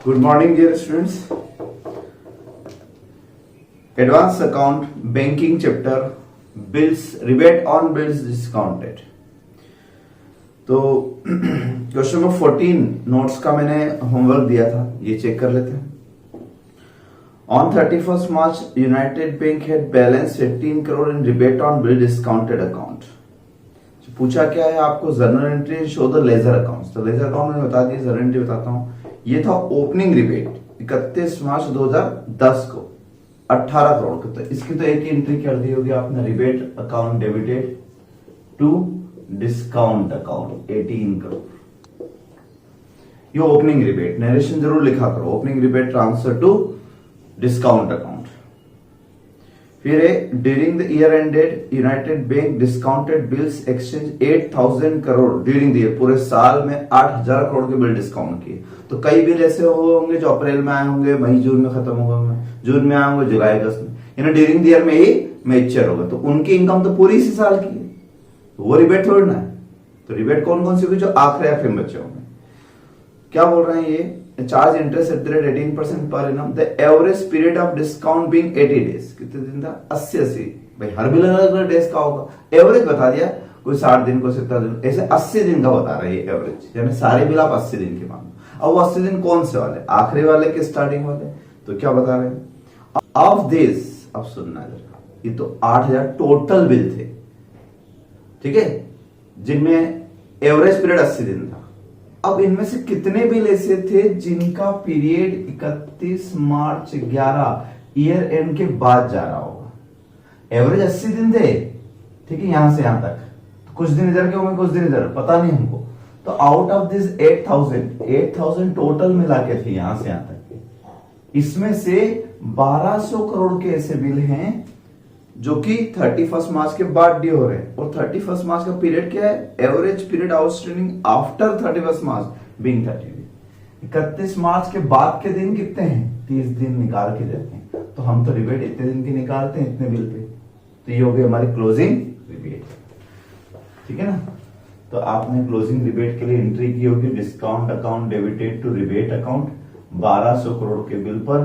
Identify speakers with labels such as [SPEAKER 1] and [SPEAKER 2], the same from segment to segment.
[SPEAKER 1] Good morning, dear students. Advanced account banking chapter bills rebate on bills discounted. तो question number 14 notes का मैंने homework दिया था, ये चेक कर लेते हैं. On 31st March, United Bank had balance 15 crore in rebate on bill discounted account. पूछा क्या है आपको, journal entry show the ledger accounts. तो लेजर अकाउंट मैंने बता दिया, जर्नल एंट्री बताता हूँ. ये था ओपनिंग रिबेट 31 मार्च 2010 को 18 करोड़ का. तो इसकी तो एक ही एंट्री कर दी होगी आपने, rebate account debited to discount account 18 crore. ये ओपनिंग रिबेट, नरेशन जरूर लिखा करो, opening rebate transfer to discount account. फिर है during the year ended united bank discounted bills exchange 8000 crore during the year. पूरे साल में 8000 करोड़ के बिल डिस्काउंट किए. तो कई बिल ऐसे होंगे जो अप्रैल में आए होंगे, मई जून में खत्म होगा, जून में आए होंगे, जुलाई अगस्त में, यानी ड्यूरिंग द ईयर में ही मैच्योर होगा. तो उनकी इनकम तो पूरी इसी साल की है, तो वो रिबेट थोड़ी ना है. तो रिबेट कौन कौन सी होगी, जो आखिरी में बचे होंगे. क्या बोल रहे हैं ये, charge interest at the rate 18% per annum. The average period of discount being 80 days. कितने दिन था, 80 भाई हर बिल अलग अलग डेज का होगा. एवरेज बता दिया, कोई 60 दिन, कोई 70 दिन, ऐसे 80 दिन का बता रहा है ये एवरेज, यानी सारे बिल आप 80 दिन के मानो. अब वो 80 दिन कौन से वाले, आखिरी वाले के स्टार्टिंग वाले. तो क्या बता रहे हैं, ऑफ दिस, अब सुनना जरा, ये तो 8000 टोटल बिल थे, ठीक है, जिनमें एवरेज पीरियड 80 दिन था. अब इनमें से कितने बिल ऐसे थे जिनका पीरियड 31 मार्च 11 ईयर एंड के बाद जा रहा होगा. एवरेज 80 दिन थे, ठीक है, यहां से यहां तक. तो कुछ दिन इधर के होंगे, कुछ दिन इधर, पता नहीं हमको. तो आउट ऑफ दिस 8000 टोटल मिला के थे यहां से यहां तक. इसमें से 1200 करोड़ के ऐसे बिल हैं जो कि 31 मार्च के बाद ड्यू हो रहे हैं. और 31 मार्च का पीरियड क्या है, एवरेज पीरियड आउटस्टैंडिंग आफ्टर 31 मार्च बीइंग 30. 31 मार्च के बाद के दिन कितने हैं, 30 दिन निकाल के देते हैं. तो हम तो रिबेट इतने दिन की निकालते हैं इतने बिल पे. तो ये हो गई हमारी क्लोजिंग रिबेट, ठीक है ना. तो आपने क्लोजिंग रिबेट के लिए एंट्री की होगी, discount account debited to rebate account 1200 crore के बिल पर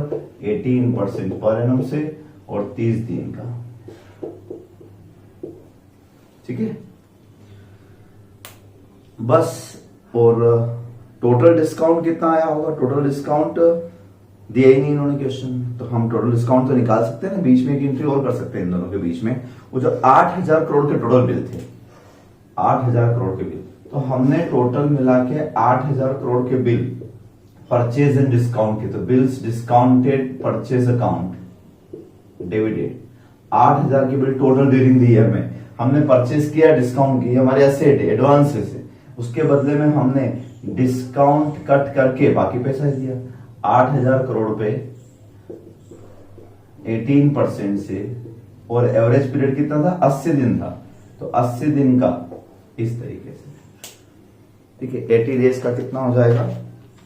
[SPEAKER 1] 18% पर एनम से और 30 दिन का, ठीक है बस. और टोटल डिस्काउंट कितना आया होगा, टोटल डिस्काउंट दिया ही नहीं इन्होंने क्वेश्चन में. तो हम टोटल डिस्काउंट तो निकाल सकते हैं ना, बीच में एक एंट्री और कर सकते हैं इन दोनों के बीच में. वो जो 8000 करोड़ के टोटल बिल थे, 8000 करोड़ के बिल, तो हमने टोटल मिला के 8000 करोड़ के बिल परचेज एंड डिस्काउंट के. तो bills discounted purchase account debited 8000 के bill total during the year में हमने परचेज किया, डिस्काउंट किया, हमारे एसेट है एडवांस से. उसके बदले में हमने डिस्काउंट कट करके बाकी पैसा दिया. 8000 करोड़ पे 18% से, और एवरेज पीरियड कितना था, 80 दिन था. तो 80 दिन का इस तरीके से, ठीक है. 80 डेज का कितना हो जाएगा,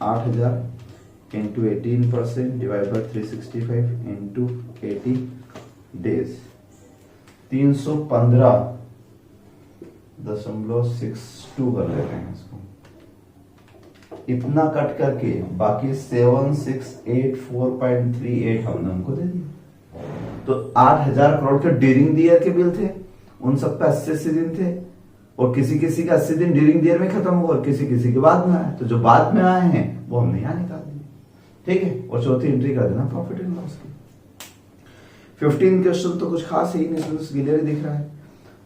[SPEAKER 1] 8000 into 18% divide by 365 into 80 days, 315.62 कर लेते हैं इसको. इतना कट करके बाकी 7684.38 हमने उनको दे दिया. तो 8000 करोड़ के ड्यूरिंग द ईयर के बिल थे, उन सब पे 80 दिन थे, और किसी किसी का 80 दिन ड्यूरिंग द ईयर में खत्म हुआ और किसी किसी के बाद में आए. तो जो बाद में आए हैं वो हमने यहां निकाल दिए, ठीक है. और चौथी एंट्री कर देना प्रॉफिट एंड लॉस की. 15 क्वेश्चन तो कुछ खास ही नहीं, इसमें क्लियर दिख रहा है.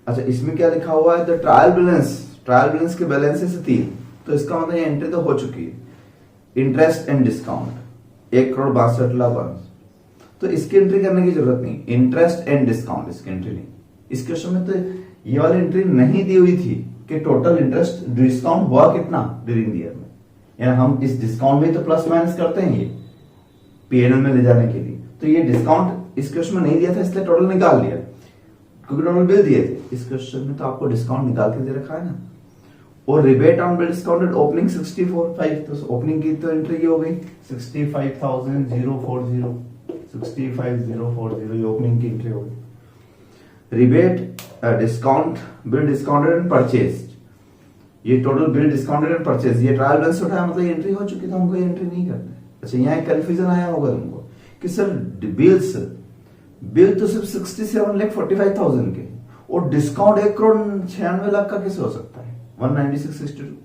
[SPEAKER 1] अच्छा, इसमें क्या लिखा हुआ है, द ट्रायल बैलेंस के बैलेंसेस 3. तो इसका मतलब ये एंट्री तो हो चुकी है. Interest and discount 1,62,00,000. तो इसकी एंट्री करने की जरूरत नहीं, इंटरेस्ट एंड डिस्काउंट इसकी एंट्री नहीं. इस क्वेश्चन में तो ये वाली एंट्री नहीं दी हुई थी कि टोटल इंटरेस्ट डिस्काउंट हुआ कितना ड्यूरिंग द ईयर में. यानी हम इस डिस्काउंट में तो प्लस माइनस करते हैं ये पीएनएल में ले जाने के लिए. तो ये डिस्काउंट इस क्वेश्चन में नहीं दिया था, इसलिए टोटल निकाल लिया, क्योंकि टोटल बिल दिए थे. इस क्वेश्चन में तो आपको डिस्काउंट निकाल के दे रखा है ना. और rebate on bill discounted opening 64,500. तो ओपनिंग की तो एंट्री हो गई 65,040, 65,040 ये ओपनिंग की एंट्री हो गई. Rebate discount bill discounted and purchase, ये total bill discounted and purchase, ये ट्रायल बैलेंस उठाया, मतलब एंट्री हो चुकी, तो हमको एंट्री नहीं करना है. अच्छा, यहाँ एक कन्फ्यूजन आया होगा तुमको कि सर बिल तो सिर्फ 67,45,000 के और डिस्काउंट 1,96,00,000 का कैसे हो सकता है 196,62।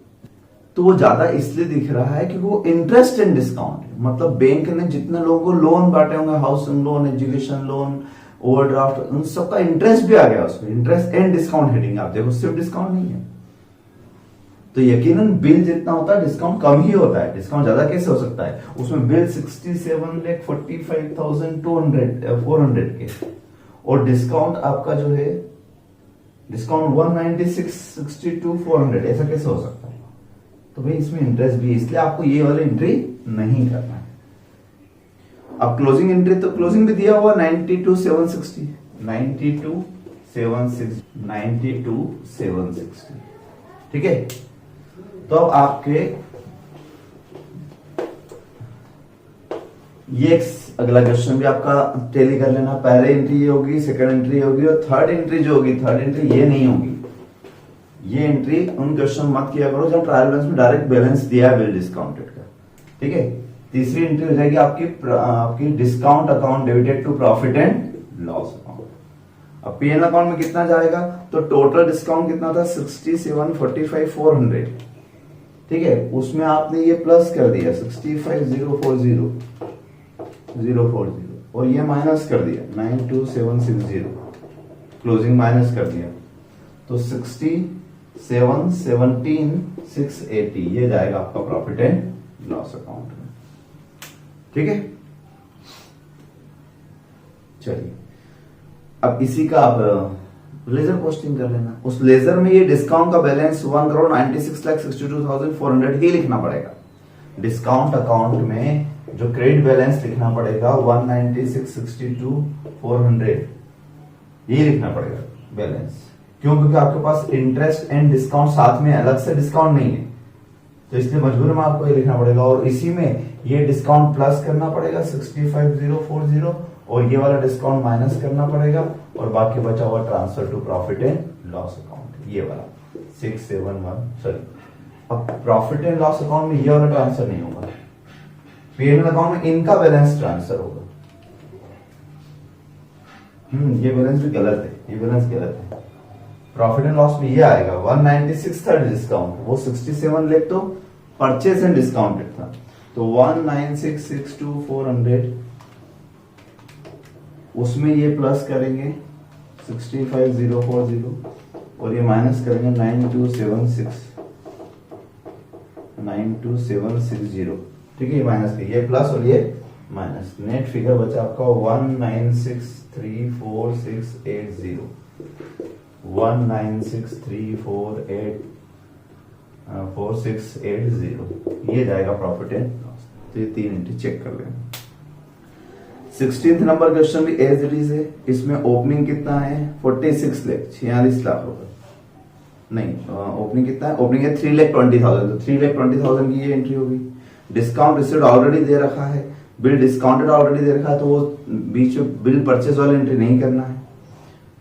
[SPEAKER 1] तो वो ज्यादा इसलिए दिख रहा है कि वो इंटरेस्ट एंड डिस्काउंट है, मतलब बैंक ने जितने लोगों को लोन बांटे होंगे, housing loan, education loan, overdraft, उन सबका इंटरेस्ट भी आ गया उसमें, इंटरेस्ट एंड डिस्काउंट हेडिंग आप देखो, सिर्फ डिस्काउंट नहीं है। तो यकीनन बिल जितना होता है डिस्काउंट कम ही होता है, डिस्काउंट ज्यादा कैसे हो सकता है। उसमें बिल 67,45,400 के और डिस्काउंट आपका जो है डिस्काउंट 196,62,400, ऐसा कैसे हो सकता है। तो भाई इसमें इंटरेस्ट भी है, इसलिए आपको ये वाला एंट्री नहीं करना है। अब क्लोजिंग एंट्री, तो क्लोजिंग भी दिया हुआ 92,760, 92,760, ठीक है। तो अब आपके ये अगला क्वेश्चन भी आपका टेली कर लेना। पहले एंट्री ये होगी, सेकंड एंट्री होगी और थर्ड एंट्री जो होगी, थर्ड एंट्री ये नहीं होगी। ये एंट्री उन क्वेश्चन मत किया करो जब ट्रायल बैलेंस में डायरेक्ट बैलेंस दिया है बिल डिस्काउंटेड का, ठीक है। तीसरी एंट्री हो जाएगी आपकी discount account debited to profit and loss account. अब पीएन अकाउंट में कितना जाएगा, तो टोटल डिस्काउंट कितना था 67,45,400, ठीक है। उसमें आपने ये प्लस कर दिया 65,040 और ये माइनस कर दिया 92,760, क्लोजिंग माइनस कर दिया, तो 67,17,680 ये जाएगा आपका प्रॉफिट एंड लॉस अकाउंट में, ठीक है। चलिए अब इसी का आप लेजर पोस्टिंग कर लेना। उस लेजर में ये डिस्काउंट का बैलेंस 1,96,62,400 ही लिखना पड़ेगा। डिस्काउंट अकाउंट में जो क्रेडिट बैलेंस लिखना पड़ेगा 1,96,62,400 ये लिखना पड़ेगा बैलेंस। क्यों? क्योंकि आपके पास इंटरेस्ट एंड डिस्काउंट साथ में, अलग से डिस्काउंट नहीं है, तो इसलिए मजबूर में आपको ये लिखना पड़ेगा। और इसी में ये डिस्काउंट प्लस करना पड़ेगा 65,040 और ये वाला डिस्काउंट माइनस करना पड़ेगा और बाकी बचा हुआ transfer to profit and loss account, ये वाला 671, सॉरी। अब प्रॉफिट एंड लॉस अकाउंट में ये वाला ट्रांसफर नहीं होगा, पीएनएल अकाउंट में इनका बैलेंस ट्रांसफर होगा। ये बैलेंस भी गलत है, ये बैलेंस गलत है। प्रॉफिट एंड लॉस में ये आएगा 196 थर्ड डिस्काउंट, वो 67 लाख तो परचेज एंड डिस्काउंटेड था, तो 196,62,400 उसमें ये प्लस करेंगे 65,040 और ये माइनस करेंगे 92,760, ठीक है। ये माइनस ये प्लस और ये माइनस, नेट फिगर बचा आपका 196,34,680, 196,34,680 ये जाएगा प्रॉफिट एंड लॉस। तो ये तीन एंट्री चेक कर लेना। 16th नंबर क्वेश्चन भी एज इट इज है। इसमें ओपनिंग कितना है 46 लाख, 46 लाख रुपए नहीं, ओपनिंग कितना है, ओपनिंग है 3,20,000, तो 3,20,000 की ये एंट्री होगी। डिस्काउंट रिसीव्ड ऑलरेडी दे रखा है, बिल डिस्काउंटेड ऑलरेडी दे रखा है, तो वो बीच में बिल परचेज वाला एंट्री नहीं करना है,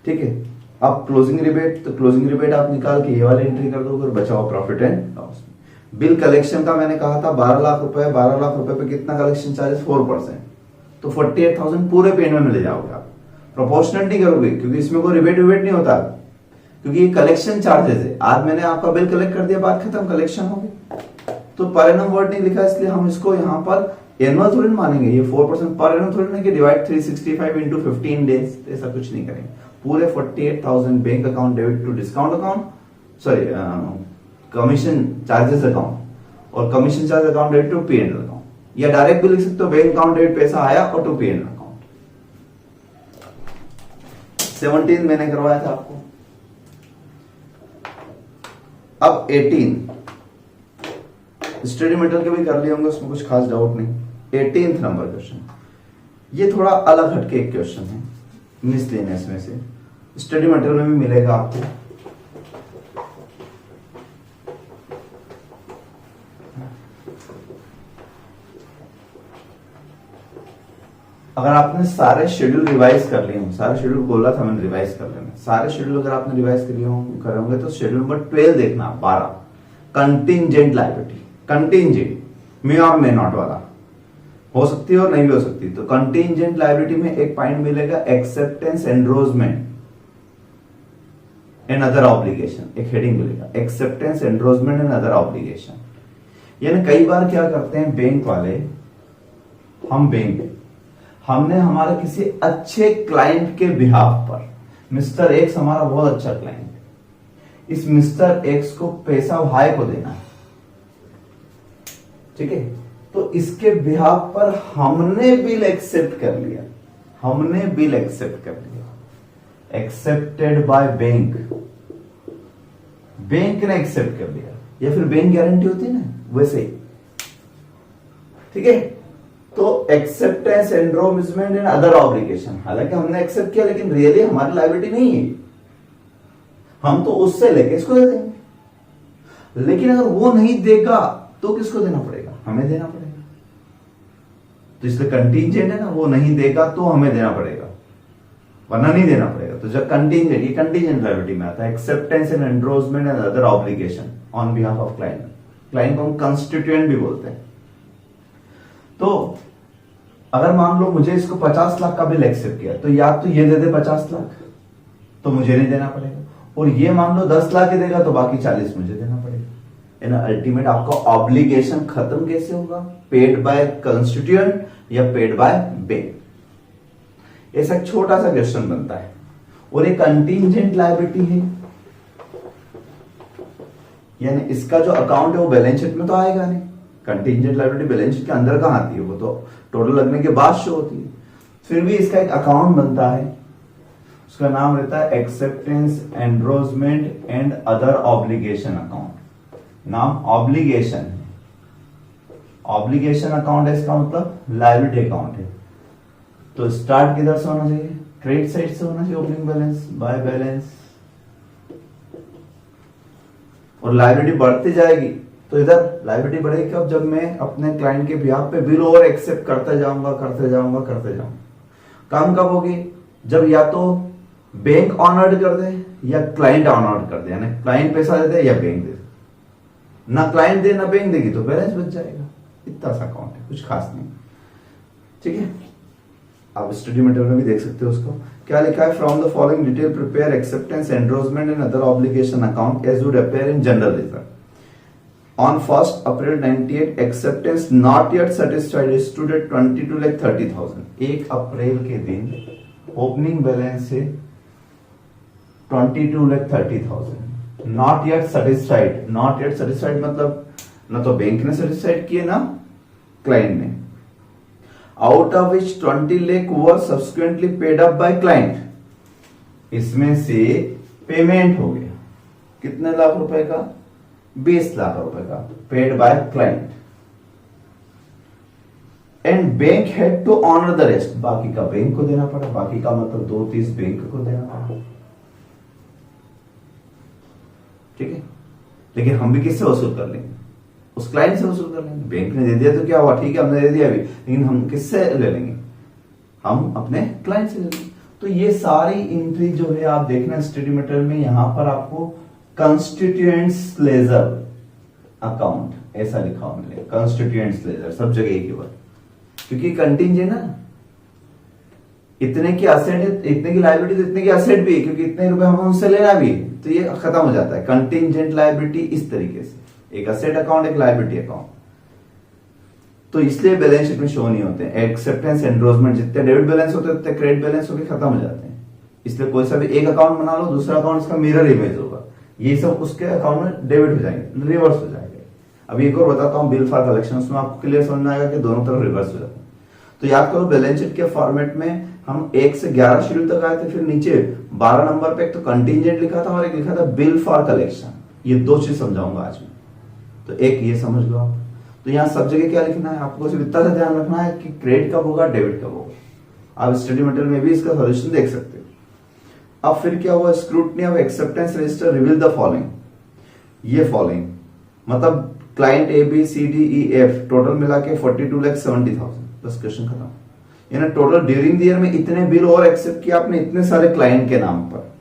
[SPEAKER 1] ठीक है। अब क्लोजिंग रिबेट, तो क्लोजिंग रिबेट आप निकाल के ये वाली एंट्री कर दो, बचा हुआ profit and loss. Bill collection का मैंने कहा था 12 लाख रुपए, 12 लाख रुपए पे कितना कलेक्शन चार्जेस 4%, तो 48,000 पूरे पेमेंट में ले जाओगे आप। प्रोपोर्शनल नहीं करोगे क्योंकि इसमें कोई रिबेट विबेट नहीं होता, क्योंकि ये कलेक्शन चार्जेस है। आज मैंने आपका बिल कलेक्ट कर दिया, बात खत्म, कलेक्शन हो गई। तो पर एनम वर्ड नहीं लिखा, इसलिए हम इसको यहाँ पर एनुअल थोड़ी मानेंगे। ये 4% पर एनम थोड़ी नहीं कि डिवाइड 365 इंटू 15 डेज, ऐसा कुछ नहीं करेंगे। पूरे 48,000 bank account debit to discount account, sorry commission charges account, और commission charge account debit to PNL account, या डायरेक्ट भी लिख सकते हो बैंक अकाउंट डेबिट पैसा आया और टू पीएनएल अकाउंट। 17 मैंने करवाया था आपको। अब 18 स्टडी मटेरियल के भी कर लिए होंगे, उसमें कुछ खास डाउट नहीं। 18th नंबर क्वेश्चन, ये थोड़ा अलग हटके एक क्वेश्चन है, मिसलेनियस में से, स्टडी मटेरियल में भी मिलेगा आपको। अगर आपने सारे शेड्यूल रिवाइज कर लिए हों, सारे शेड्यूल बोला था मैंने रिवाइज कर लेना, सारे शेड्यूल अगर आपने रिवाइज कर होंगे तो शेड्यूल नंबर 12 देखना, 12 कंटिंजेंट लायबिलिटी, कंटिंजेंट मे और मे नॉट वाला। हो सकती है और नहीं भी हो सकती। तो कंटीजेंट लायबिलिटी में एक पॉइंट मिलेगा acceptance enrolment and other obligation, एक हेडिंग मिलेगा acceptance enrolment and other obligation. यानी कई बार क्या करते हैं बैंक वाले, हमने हमारे किसी अच्छे क्लाइंट के बिहाफ पर, मिस्टर एक्स हमारा बहुत अच्छा क्लाइंट है, इस मिस्टर एक्स को पैसा भाई को देना है, ठीक है, तो इसके बिहाफ पर हमने बिल एक्सेप्ट कर लिया, एक्सेप्टेड बाय बैंक, बैंक ने एक्सेप्ट कर लिया, या फिर बैंक गारंटी होती है ना वैसे ही, ठीक है। तो acceptance enrolment and other obligation, हालांकि हमने एक्सेप्ट किया लेकिन रियली हमारी लायबिलिटी नहीं है, हम तो उससे लेके इसको दे देंगे, लेकिन अगर वो नहीं देगा तो किसको देना पड़ेगा, हमें देना पड़ेगा। तो इसलिए कंटीजेंट है ना, वो नहीं देगा तो हमें देना पड़ेगा, वरना नहीं देना पड़ेगा। तो जब कंटीजेंट, ये कंटीजेंट लायबिलिटी में आता है acceptance and enrolment and other obligation on behalf of client, client को हम कंस्टिट्यूएंट भी बोलते हैं। तो अगर मान लो मुझे इसको 50 लाख का बिल एक्सेप्ट किया, तो या तो ये दे दे 50 लाख तो मुझे नहीं देना पड़ेगा, और ये मान लो 10 लाख ही देगा तो बाकी 40 मुझे देना पड़ेगा। अल्टीमेट आपका ऑब्लिगेशन खत्म कैसे होगा, पेड बाय कंस्टिट्यूएंट या पेड बाय बैंक। ऐसा एक छोटा सा क्वेश्चन बनता है। और एक कंटीजेंट लायबिलिटी है, यानी इसका जो अकाउंट है वो बैलेंस शीट में तो आएगा नहीं, कंटीजेंट लायबिलिटी बैलेंस शीट के अंदर कहां आती है, वो तो टोटल लगने के बाद शो होती है। फिर भी इसका एक अकाउंट बनता है, उसका नाम रहता है acceptance enrolment and other obligation account. नाम ऑब्लिगेशन है, ऑब्लिगेशन अकाउंट है, इसका मतलब लायबिलिटी अकाउंट है। तो स्टार्ट किधर से होना चाहिए, क्रेडिट साइड से होना चाहिए, ओपनिंग बैलेंस बाय बैलेंस, और लायबिलिटी बढ़ती जाएगी। तो इधर लायबिलिटी बढ़ेगी कब, जब मैं अपने क्लाइंट के बिहाफ पे बिल और एक्सेप्ट करते जाऊंगा। काम कब होगी, जब या तो बैंक ऑनर्ड कर दे या क्लाइंट ऑनर्ड कर दे, यानी क्लाइंट पैसा दे दे या बैंक दे दे। ना क्लाइंट दे ना बैंक देगी तो बैलेंस बच जाएगा। इतना सा अकाउंट है, कुछ खास नहीं, ठीक है। आप स्टडी मटेरियल में भी देख सकते हो उसको। क्या लिखा है, from the following detail prepare acceptance enrolment and other obligation account as would appear in general ledger. On 1st April 98, acceptance not yet satisfied is stood at 22,30,000। 1 अप्रैल के दिन ओपनिंग बैलेंस है 22,30,000। Not yet satisfied, not yet satisfied मतलब ना तो bank ने satisfied किए ना client ने। Out of which 20 lakh were subsequently paid up by client. इसमें से पेमेंट हो गया कितने लाख रुपए का, 20 लाख रुपए का, paid by client. And bank had to honour the rest, बाकी का बैंक को देना पड़ा, बाकी का मतलब 2/3 बैंक को देना पड़ा, ठीक है। लेकिन हम भी किससे वसूल कर लेंगे, उस क्लाइंट से वसूल कर लेंगे। बैंक ने दे दिया तो क्या हुआ, ठीक है हमने दे दिया अभी, लेकिन हम किससे ले लेंगे, हम अपने क्लाइंट से ले लेंगे। तो ये सारी एंट्री जो है आप देखना स्टडी मटेरियल में, यहां पर आपको कंस्टिट्यूएंट्स लेजर अकाउंट ऐसा लिखा हुआ मिलेगा, कंस्टिट्यूएंट्स लेजर, सब जगह एक ही बात, क्योंकि कंटिंजेंट ना, इतने की असेट है, इतने की लायबिलिटी तो इतने की असेट भी है, क्योंकि इतने रुपए हमें उनसे लेना भी है, तो ये खत्म हो जाता है। कंटिंजेंट लायबिलिटी इस तरीके से, एक असेट अकाउंट एक लायबिलिटी अकाउंट, तो इसलिए बैलेंस शीट में शो नहीं होते। एक्सेप्टेंस एनरोलमेंट जितने डेबिट बैलेंस होते हैं उतने क्रेडिट बैलेंस होकर खत्म हो जाते हैं। इसलिए कोई सा भी एक अकाउंट बना लो, दूसरा अकाउंट इसका मिरर इमेज होगा, ये सब उसके अकाउंट में डेबिट हो जाएंगे, रिवर्स हो जाएंगे। अभी एक और बताता हूं, बिल फॉर कलेक्शन, उसमें आपको क्लियर समझ में आएगा कि दोनों तरफ रिवर्स हो जाते हैं। तो याद करो बैलेंस शीट के फॉर्मेट में हम 1 से 11 शेड्यूल तक आए थे, फिर नीचे 12 नंबर पे एक तो कंटीजेंट लिखा था और एक लिखा था बिल फॉर कलेक्शन। ये दो चीज समझाऊंगा आज में, तो एक ये समझ लो आप। तो यहाँ सब जगह क्या लिखना है आपको, सिर्फ इतना सा ध्यान रखना है कि क्रेडिट कब होगा, डेबिट कब होगा। आप स्टडी मटेरियल में भी इसका सॉल्यूशन देख सकते हो। अब फिर क्या हुआ, scrutiny of acceptance register reveal the following, ये फॉलोइंग मतलब client A B C D E F total मिला के 42,70,000, बस क्वेश्चन खत्म। यानी टोटल ड्यूरिंग द ईयर में इतने बिल और एक्सेप्ट किया आपने इतने सारे क्लाइंट के नाम पर,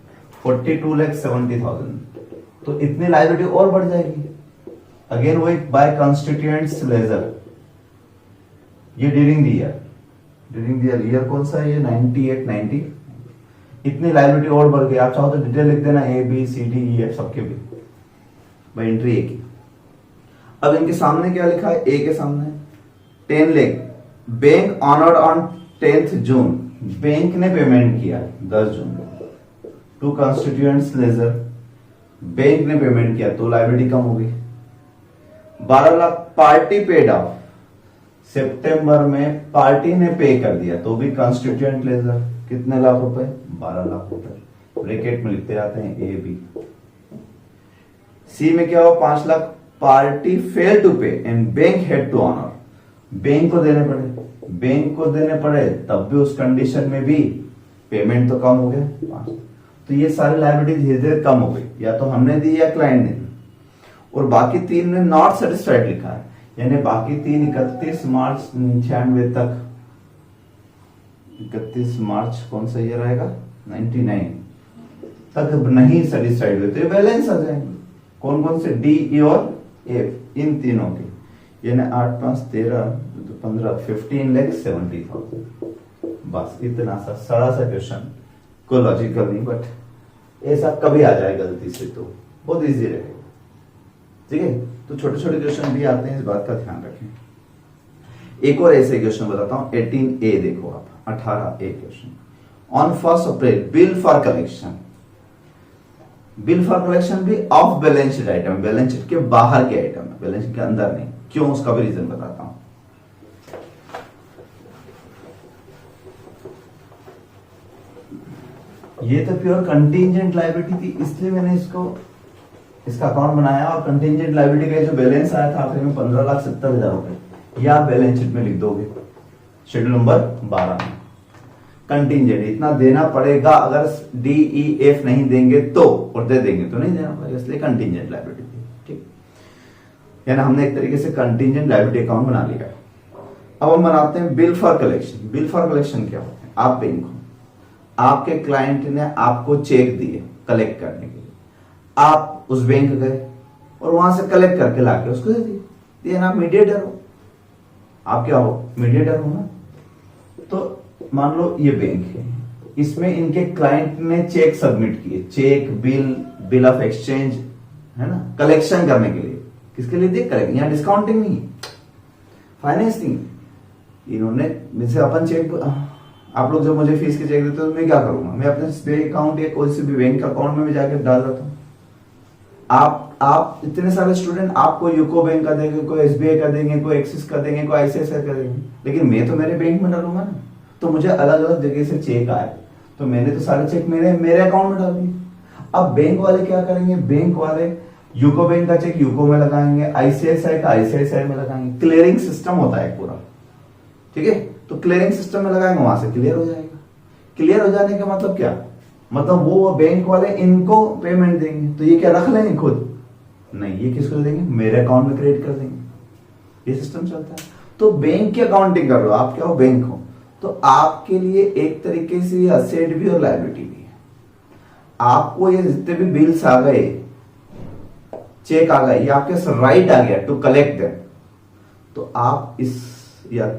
[SPEAKER 1] 42,70,000, तो इतनी लायबिलिटी और बढ़ जाएगी। अगेन वो एक बाय कॉन्स्टिट्यूएंट्स लेजर, ये ड्यूरिंग द ईयर कौन सा है ये 98 90 इतनी लाइबिलिटी और बढ़ गई। आप चाहो तो डिटेल लिख देना A B C D E F सबके भी भाई एंट्री ए की। अब इनके सामने क्या लिखा है, ए के सामने 10 lakh bank honoured on 10th June, bank ने पेमेंट किया 10 जून को टू कंस्टिट्यूएंट्स लेजर, बैंक ने पेमेंट किया तो लाइबिलिटी कम हो गई। 12 लाख पार्टी पेड ऑफ, सितंबर में पार्टी ने पे कर दिया तो भी कंस्टिट्यूएंट लेजर कितने लाख रुपए, 12 लाख रुपए। ब्रैकेट में लिखते जाते हैं ए बी। सी में क्या हो, 5 lakh party fail to pay and bank had to honour, bank को देने पड़े तब भी उस कंडीशन में भी पेमेंट तो कम हो गया 5। तो ये सारी लायबिलिटी धीरे धीरे कम हो गई, या तो हमने दी या क्लाइंट ने दी। और बाकी 3 ने नॉट सेटिस्फाइड लिखा है, यानी बाकी 3 31 मार्च 96 तक, 31 मार्च कौन सा ईयर आएगा 99 तक नहीं सेटिस्फाइड हुए तो बैलेंस आ जाएंगे। कौन कौन से, डी ई और एफ, इन तीनों के, यानी 8 5 13 15 15,70,000। बस इतना सा सड़ा सा क्वेश्चन, कोई लॉजिकल नहीं, बट ऐसा कभी आ जाए गलती से तो बहुत इजी रहेगा। ठीक है, तो छोटे छोटे क्वेश्चन भी आते हैं, इस बात का ध्यान रखें। एक और ऐसे क्वेश्चन बताता हूं, 18A देखो आप, 18A question. On 1 April bill for collection, bill for collection भी off balance sheet item, balance sheet के बाहर के आइटम है, बैलेंस शीट के अंदर नहीं। क्यों, उसका भी रीजन बताता हूं। ये तो प्योर कंटीजेंट लायबिलिटी थी, इसलिए मैंने इसका अकाउंट बनाया। और कंटीजेंट लायबिलिटी का जो बैलेंस आया था आखिर में 15,70,000 रुपए, या बैलेंस शीट में लिख दोगे शेड्यूल नंबर 12 में। कंटीजेंट इतना देना पड़ेगा, अगर डी ई एफ नहीं देंगे तो, और दे देंगे तो नहीं देना पड़ेगा, इसलिए कंटीजेंट लायबिलिटी थी। ठीक, यानी हमने एक तरीके से कंटीजेंट लायबिलिटी अकाउंट बना लिया। अब हम बनाते हैं bill for collection. Bill for collection क्या होता है, आप बैंक हो, आपके क्लाइंट ने आपको चेक दिए कलेक्ट करने के लिए, आप उस बैंक गए और वहां से कलेक्ट करके लाके उसको दे दिए, आप मीडिएटर हो। आप क्या हो, मीडिएटर हो ना। तो मान लो ये बैंक है, इसमें इनके क्लाइंट ने चेक सबमिट किए, चेक बिल ऑफ एक्सचेंज है ना, कलेक्शन करने के लिए। किसके लिए दिए, कलेक्ट। यहाँ डिस्काउंटिंग नहीं, फाइनेंसिंग। इन्होंने जैसे अपन चेक, आप लोग जब मुझे फीस के चेक देते हो तो मैं क्या करूंगा, मैं अपने बैंक अकाउंट या कोई से भी बैंक अकाउंट में भी जाकर डाल देता हूँ। आप इतने सारे स्टूडेंट, आपको यूको बैंक का देंगे, कोई एसबीआई का देंगे, कोई एक्सिस का देंगे, कोई आईसीआईसीआई का देंगे, लेकिन मैं तो मेरे बैंक में डालूंगा ना। तो मुझे अलग अलग जगह से चेक आए, तो मैंने तो सारे चेक मेरे अकाउंट में डाल दिए। अब बैंक वाले क्या करेंगे, बैंक वाले यूको बैंक का चेक यूको में लगाएंगे, आईसीआईसीआई का आईसीआईसीआई में लगाएंगे। क्लियरिंग सिस्टम होता है पूरा, ठीक है। तो क्लियरिंग सिस्टम में लगाएंगे, वहां से क्लियर हो जाएगा। क्लियर हो जाने का मतलब क्या, मतलब वो बैंक वाले इनको पेमेंट देंगे, तो ये क्या रख लेंगे खुद, नहीं, ये किसको देंगे, मेरे अकाउंट में क्रेडिट कर देंगे। ये सिस्टम चलता है। तो बैंक की अकाउंटिंग कर रहे हो आप, क्या हो, बैंक हो, तो आपके लिए एक तरीके से असेट भी और लायबिलिटी भी है। आपको ये जितने भी बिल्स आ गए, चेक आ गए, ये आपके राइट आ गया टू कलेक्ट देम, तो आप इस या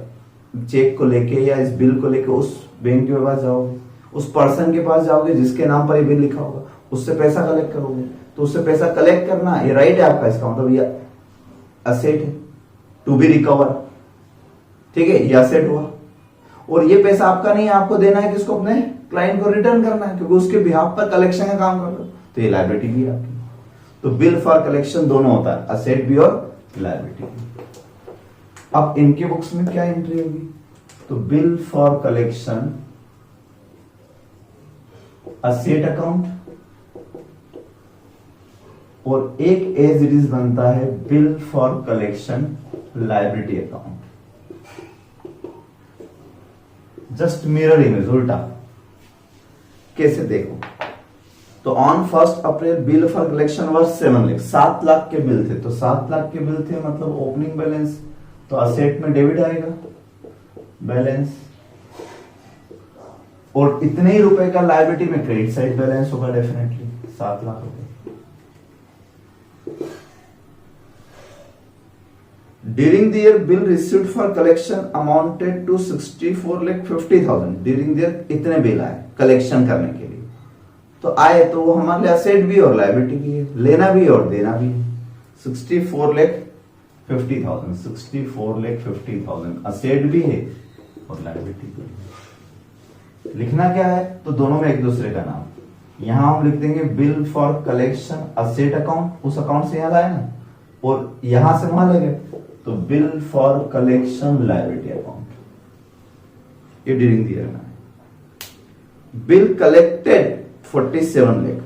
[SPEAKER 1] चेक को लेके या इस बिल को लेके उस बैंक के पास जाओगे, उस पर्सन के पास जाओगे जिसके नाम पर ये बिल लिखा होगा, उससे पैसा कलेक्ट करोगे। तो उससे पैसा कलेक्ट करना ये राइट है आपका, इसका मतलब ये असेट है टू बी रिकवर, ठीक है, ये असेट हुआ। और ये पैसा आपका नहीं है, आपको देना है किसको, अपने क्लाइंट को रिटर्न करना है, क्योंकि उसके बिहाफ पर कलेक्शन का काम कर रहे हो, तो ये लायबिलिटी भी है आपकी। तो बिल फॉर कलेक्शन दोनों होता है, असेट भी और लायबिलिटी भी। अब इनके बुक्स में क्या एंट्री होगी, तो bill for collection asset account, और एक एज इट इज बनता है bill for collection liability account. Just mirror image, उल्टा। कैसे देखो, तो on 1 April bill for collection was 7 lakh, 7 lakh के बिल थे, तो 7 लाख के बिल थे मतलब ओपनिंग बैलेंस, तो असेट में डेबिट आएगा बैलेंस, और इतने ही रुपए का लायबिलिटी में क्रेडिट साइड बैलेंस होगा डेफिनेटली, 7 लाख रुपए। During the year bill received for collection amounted to 64,50,000। During the year इतने बिल आए कलेक्शन करने के लिए, तो आए तो वो हमारे लिए असेट भी और लायबिलिटी भी है, लेना भी और देना भी है। 64,50,000, 64,50,000 असेट भी है और लायबिलिटी भी है। लिखना क्या है, तो दोनों में एक दूसरे का नाम। यहां हम लिख देंगे bill for collection asset account, उस अकाउंट से यहां लाए ना, और यहां से वहां ले गए, तो bill for collection liability account, ये ड्यूरिंग द ईयर में है। बिल कलेक्टेड 47 लाख,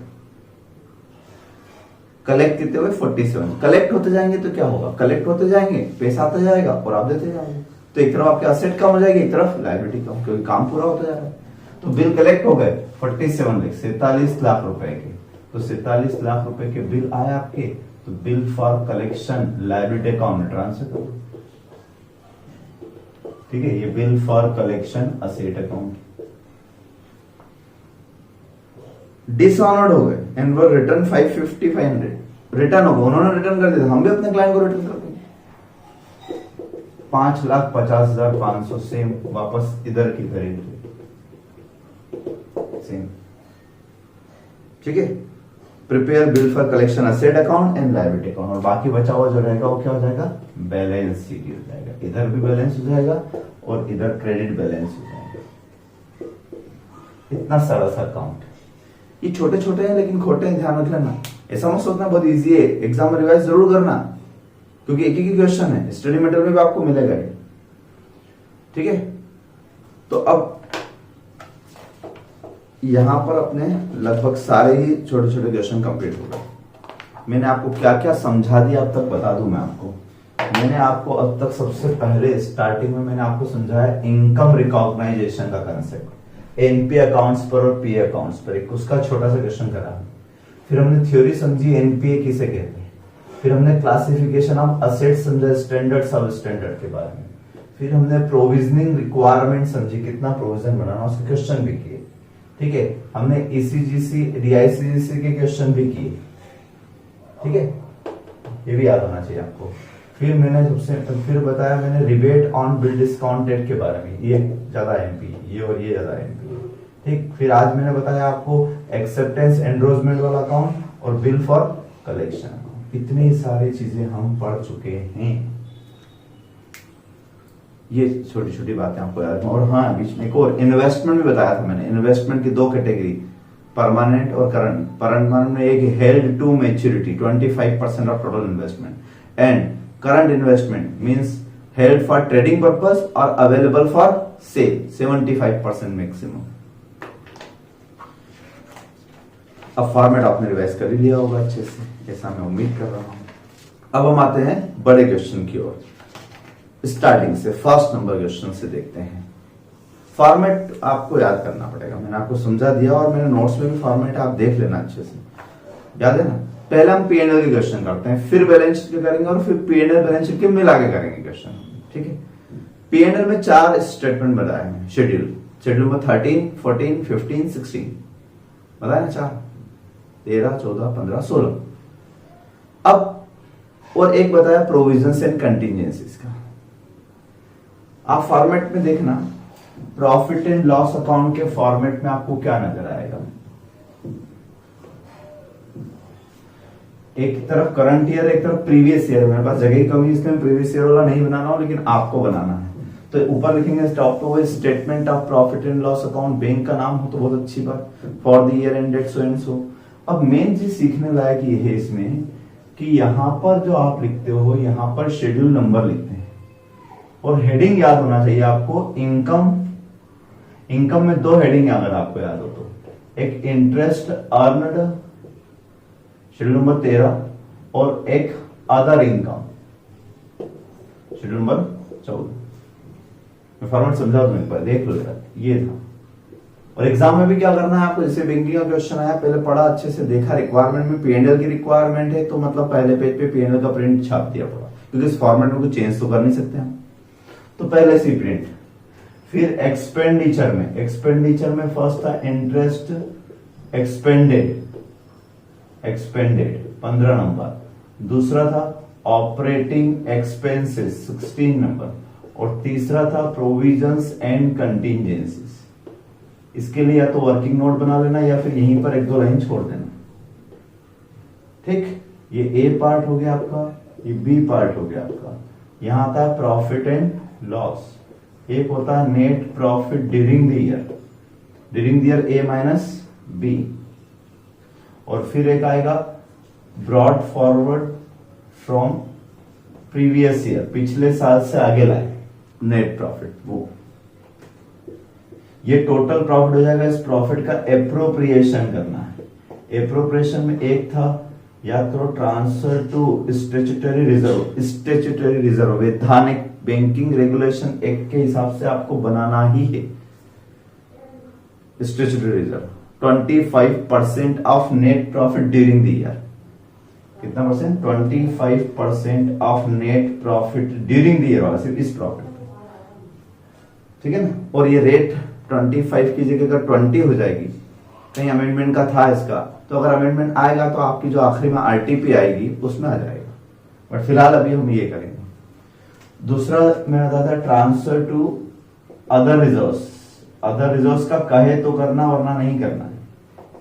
[SPEAKER 1] कलेक्ट कितने हुए 47, कलेक्ट होते जाएंगे तो क्या होगा, कलेक्ट होते जाएंगे पैसा आता जाएगा और आप देते जाओगे, तो एक तरफ आपके असेट कम हो जाएगी, एक तरफ लायबिलिटी कम, क्योंकि काम पूरा होता जा रहा है। तो बिल कलेक्ट हो गए 47 लाख, 47 लाख रुपए के, तो 47 लाख रुपए के बिल आए आपके, तो bill for collection liability account में ट्रांसफर करो। ठीक है, ये bill for collection asset account. Dishonoured हो गए एंड वर रिटर्न 550, 500 रिटर्न हो गए, उन्होंने रिटर्न कर दिया, हम भी अपने क्लाइंट को रिटर्न कर देंगे। 5,50,500 सेम वापस इधर की खरीद सेम। ठीक है, prepare bill for collection asset account and liability account, और बाकी बचा हुआ जो रहेगा वो क्या हो जाएगा, बैलेंस शीट हो जाएगा। इधर भी बैलेंस हो जाएगा और इधर क्रेडिट बैलेंस हो जाएगा। इतना सारा सा अकाउंट, ये छोटे छोटे हैं लेकिन खोटे हैं, ध्यान रख लेना। ऐसा मत सोचना बहुत इजी है, एग्जाम में रिवाइज जरूर करना, क्योंकि एक ही क्वेश्चन है, स्टडी मटेरियल में भी आपको मिलेगा ये। ठीक है, तो अब यहां पर अपने लगभग सारे ही छोटे छोटे क्वेश्चन कंप्लीट हो गए। मैंने आपको क्या क्या समझा दिया अब तक बता दूं मैं आपको। मैंने आपको अब तक सबसे पहले स्टार्टिंग में मैंने आपको समझाया इनकम रिकॉग्नाइजेशन का कंसेप्ट, एनपी अकाउंट्स पर और पी अकाउंट्स पर, एक उसका छोटा सा क्वेश्चन करा। फिर हमने थ्योरी समझी एनपीए किसे कहते हैं, फिर हमने क्लासिफिकेशन ऑफ असेट समझा, स्टैंडर्ड सब स्टैंडर्ड के बारे में, फिर हमने प्रोविजनिंग रिक्वायरमेंट समझी, कितना प्रोविजन बनाना, उसके क्वेश्चन भी किए। ठीक है, हमने ईसीजीसी डीआईसीजीसी के क्वेश्चन भी किए। ठीक है, ये भी याद होना चाहिए आपको। फिर मैंने फिर बताया मैंने रिबेट ऑन बिल डिस्काउंटेड के बारे में, ये ज्यादा एमपी, ये और ये ज्यादा एमपी। ठीक, फिर आज मैंने बताया आपको एक्सेप्टेंस एंडोर्समेंट वाला अकाउंट और बिल फॉर कलेक्शन अकाउंट। इतनी सारी चीजें हम पढ़ चुके हैं, ये छोटी छोटी बातें आपको याद। और हाँ, बीच में एक और इन्वेस्टमेंट भी बताया था मैंने। इन्वेस्टमेंट की दो कैटेगरी, परमानेंट और करंट। परमानेंट में एक held to maturity 25% of total investment, and current investment means held for trading purpose और अवेलेबल फॉर सेल 75% मैक्सिमम। अब फॉर्मेट आपने रिवाइज कर ही लिया होगा अच्छे से, ऐसा मैं उम्मीद कर रहा हूं। अब हम आते हैं बड़े क्वेश्चन की ओर। स्टार्टिंग से फर्स्ट नंबर क्वेश्चन से देखते हैं। फॉर्मेट आपको याद करना पड़ेगा, मैंने आपको समझा दिया और मेरे नोट्स में भी फॉर्मेट आप देख लेना अच्छे से, याद है ना। पहले हम पीएनएल के क्वेश्चन करते हैं, फिर बैलेंस शीट के करेंगे और फिर पीएनएल बैलेंस शीट के मिला के करेंगे क्वेश्चन। ठीक है, पीएनएल में 4 स्टेटमेंट बताए हैं, शेड्यूल नंबर 13, 14, 15, 16 बताया ना, 4, 13, 14, 15, 16। अब और एक बताया प्रोविजंस एंड कंटिजेंसीज का। आप फॉर्मेट में देखना, प्रॉफिट एंड लॉस अकाउंट के फॉर्मेट में आपको क्या नजर आएगा, एक तरफ करंट ईयर, एक तरफ प्रीवियस ईयर। मेरे पास जगह की कमी, इसलिए प्रीवियस ईयर वाला नहीं बनाना हो, लेकिन आपको बनाना है। तो ऊपर लिखेंगे टॉप पे statement of profit and loss account, bank का नाम हो तो बहुत अच्छी बात, for the year ended so and so. अब मेन चीज सीखने लायक ये है इसमें कि यहां पर जो आप लिखते हो, यहां पर शेड्यूल नंबर लिखते हैं और हेडिंग याद होना चाहिए आपको, इनकम। इनकम में 2 हेडिंग अगर आपको याद हो तो, एक इंटरेस्ट अर्नड शेड्यूल नंबर 13 और एक अदर इनकम शेड्यूल नंबर 14। मैं फॉर्मेट समझा दूं, एक बार देख लो जरा, ये था। और एग्जाम में भी क्या करना है आपको, जैसे बैंकिंग का क्वेश्चन आया, पहले पढ़ा अच्छे से, देखा रिक्वायरमेंट में पीएनएल की रिक्वायरमेंट है, तो मतलब पहले पेज पे पीएनएल का प्रिंट छाप दिया पड़ा, क्योंकि इस फॉर्मेट में कुछ चेंज तो कर नहीं सकते हम, तो पहले से प्रिंट। फिर एक्सपेंडिचर में फर्स्ट था इंटरेस्ट एक्सपेंडेड 15 नंबर, दूसरा था ऑपरेटिंग एक्सपेंसेस 16 नंबर, और तीसरा था प्रोविजंस एंड कंटिजेंसीज। इसके लिए या तो वर्किंग नोट बना लेना या फिर यहीं पर एक दो लाइन छोड़ देना। ठीक, ये ए पार्ट हो गया आपका, ये बी पार्ट हो गया आपका। यहां आता है प्रॉफिट एंड लॉस, एक होता है net profit during the year A minus B, और फिर एक आएगा brought forward from previous year, पिछले साल से आगे लाए नेट प्रॉफिट, वो ये टोटल प्रॉफिट हो जाएगा। इस प्रॉफिट का एप्रोप्रिएशन करना है। एप्रोप्रिएशन में एक था याद करो, ट्रांसफर टू स्टैट्यूटरी रिजर्व, वैधानिक बैंकिंग रेगुलेशन एक्ट के हिसाब से आपको बनाना ही है statutory reserve. 25% of net profit during the year, कितना percent? 25% of net profit during the year वाला, सिर्फ इस प्रॉफिट, ठीक है ना। और ये रेट 25 की जगह अगर 20 हो जाएगी, कहीं अमेंडमेंट का था इसका, तो अगर अमेंडमेंट आएगा तो आपकी जो आखिरी में आरटीपी आएगी उसमें आ जाएगा, बट फिलहाल अभी हम ये करेंगे। दूसरा मैं बताता था ट्रांसफर टू अदर रिजर्व्स का कहे तो करना वरना नहीं करना है।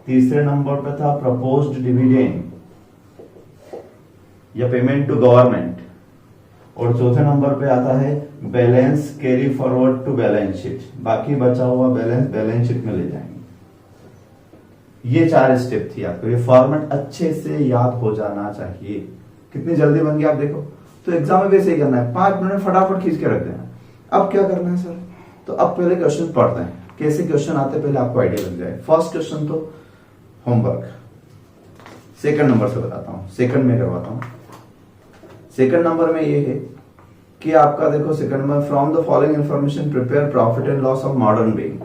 [SPEAKER 1] तीसरे नंबर पे था प्रपोज्ड डिविडेंड या पेमेंट टू गवर्नमेंट, और चौथे नंबर पे आता है balance carry forward to balance sheet, बाकी बचा हुआ बैलेंस शीट में ले जाएंगे। ये 4 स्टेप थी आपको, ये फॉर्मेट अच्छे से याद हो जाना चाहिए। कितनी जल्दी बन गया आप देखो, तो एग्जाम में भी ऐसे ही करना है, 5 मिनट में फटाफट खींच के रख देना। अब क्या करना है सर, तो अब पहले क्वेश्चन पढ़ते हैं, कैसे क्वेश्चन आते पहले आपको आइडिया लग जाए। फर्स्ट क्वेश्चन तो होमवर्क, सेकंड नंबर से बताता हूं, सेकंड में करवाता हूं। सेकंड नंबर में ये है कि आपका देखो, second number from the following information prepare profit and loss of modern bank.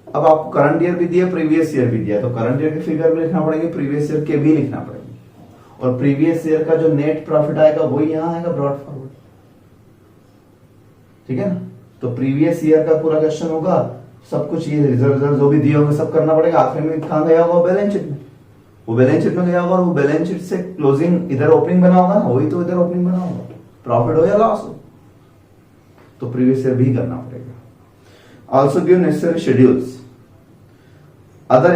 [SPEAKER 1] अब आपको करंट ईयर भी दिया, प्रीवियस ईयर भी दिया, तो करंट ईयर के फिगर भी लिखना पड़ेंगे, प्रीवियस ईयर के भी लिखना पड़ेंगे, और प्रीवियस ईयर का जो नेट प्रॉफिट आएगा वही यहां आएगा ब्रॉड फॉरवर्ड, ठीक है ना। तो प्रीवियस ईयर का पूरा क्वेश्चन होगा, सब कुछ ये रिजर्व जो भी दिए होंगे सब करना पड़ेगा। आखिर में कहां गया होगा? बैलेंस शीट में, वो बैलेंस शीट में गया होगा, और वो बैलेंस शीट से क्लोजिंग इधर ओपनिंग बना होगा ना, वही तो इधर ओपनिंग बना होगा, प्रॉफिट हो या लॉस हो, तो प्रीवियस ईयर भी करना पड़ेगा। Also give necessary schedules. Other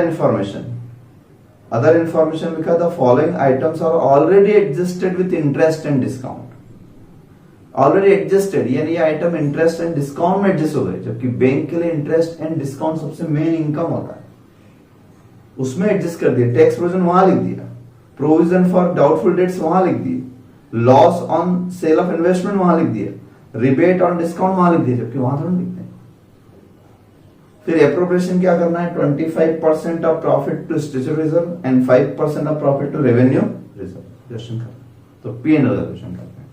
[SPEAKER 1] information लिखा था following items are already adjusted with interest and discount. Already adjusted यानी ये आइटम इंटरेस्ट एंड डिस्काउंट में एडजस्ट हो गए, जबकि बैंक के लिए इंटरेस्ट एंड डिस्काउंट सबसे मेन इनकम होता है, उसमें एडजस्ट कर दिया। टैक्स प्रोविजन वहां लिख दिया, प्रोविजन फॉर डाउटफुल डेट्स वहां लिख दिए, loss on sale of investment वहां लिख दिया, रिबेट ऑन डिस्काउंट वहां लिख दिया, जबकि वहां थोड़ा लिखते हैं। फिर एप्रोप्रिएशन क्या करना है? 25% of profit to statutory reserve and 5% of profit to revenue reserve, question करना। तो P&L का क्वेश्चन करते हैं।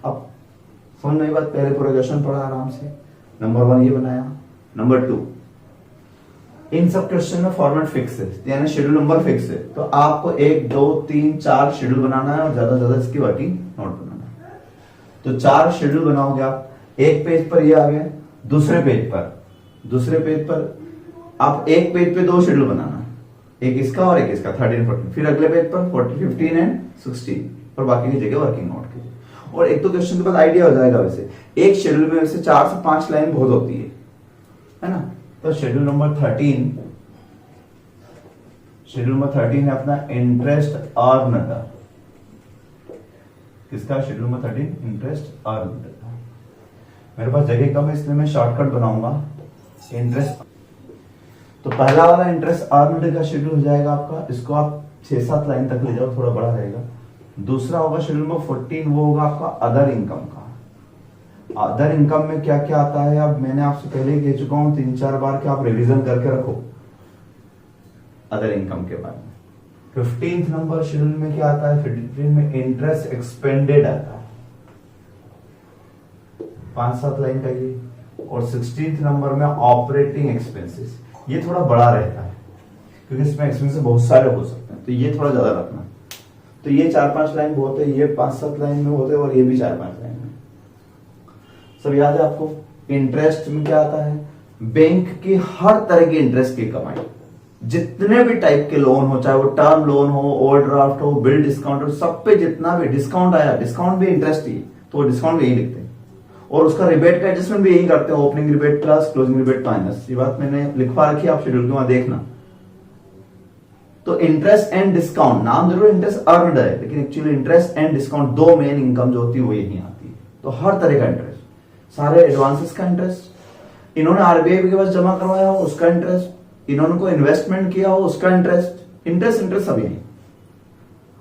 [SPEAKER 1] अब समझ में बात, पहले पूरा क्वेश्चन पढ़ा आराम से, नंबर 1 ये बनाया, नंबर 2 इन सब क्वेश्चन में फॉर्मेट फिक्स है, यानी शेड्यूल नंबर फिक्स है, तो आपको 1 2 3 4 शेड्यूल बनाना है और ज्यादा से ज्यादा इसकी वर्किंग नोट बनाना है। तो 4 शेड्यूल बनाओगे आप, एक पेज पर ये आ गया, दूसरे पेज पर आप एक पेज पे 2 शेड्यूल बनाना है, एक इसका और एक इसका 13 14, फिर अगले पेज पर 14 15 एंड 16, और बाकी की जगह वर्किंग नोट कीजिए। और एक तो क्वेश्चन के बाद आइडिया हो जाएगा। वैसे एक शेड्यूल में वैसे 4 से 5 लाइन बहुत होती है ना। तो शेड्यूल नंबर 13 है अपना इंटरेस्ट अर्न का। किसका? शेड्यूल नंबर 13 इंटरेस्ट अर्न का। मेरे पास जगह कम है इसलिए मैं शॉर्टकट बनाऊंगा इंटरेस्ट। तो पहला वाला इंटरेस्ट अर्न का शेड्यूल हो जाएगा आपका, इसको आप 6-7 लाइन तक ले जाओ, थोड़ा बड़ा रहेगा। दूसरा होगा शेड्यूल नंबर 14, वो होगा आपका अदर इनकम का। अदर इनकम में क्या क्या आता है, अब मैंने आपसे पहले ही कह चुका हूं 3-4 बार कि आप रिवीजन करके रखो अदर इनकम के बारे में। 15th नंबर शेड्यूल में क्या आता है? 15 में इंटरेस्ट एक्सपेंडेड आता है, 5-7 लाइन का ये। और 16th नंबर में ऑपरेटिंग एक्सपेंसेस, ये थोड़ा बड़ा रहता है क्योंकि इसमें एक्सपेंसेस बहुत सारे हो सकते हैं, तो ये थोड़ा ज्यादा रखना। तो ये 4-5 लाइन बहुत है, ये 5-7 लाइन में होते हैं, और ये भी 4-5 लाइन में। सब याद है आपको? इंटरेस्ट में क्या आता है? बैंक की हर तरह की इंटरेस्ट की कमाई, जितने भी टाइप के लोन हो, चाहे वो टर्म लोन हो, ओवरड्राफ्ट हो, बिल डिस्काउंट हो, सब पे जितना भी डिस्काउंट आया, डिस्काउंट भी इंटरेस्ट ही, तो वो डिस्काउंट भी यही लिखते हैं और उसका रिबेट का एडजस्टमेंट भी यही करते हैं, opening rebate plus closing rebate minus. ये बात मैंने लिखवा रखी है, आप शेड्यूल के वहां देखना। तो इंटरेस्ट एंड डिस्काउंट, नाम जरूर इंटरेस्ट अर्नड है, लेकिन एक्चुअली इंटरेस्ट एंड डिस्काउंट दो मेन इनकम जो होती है वो यही आती है। तो हर तरह का इंटरेस्ट, सारे एडवांसेस का इंटरेस्ट, इन्होंने आरबीआई के पास जमा करवाया हो उसका इंटरेस्ट, इन्होंने को इन्वेस्टमेंट किया हो उसका इंटरेस्ट, इंटरेस्ट सब यही,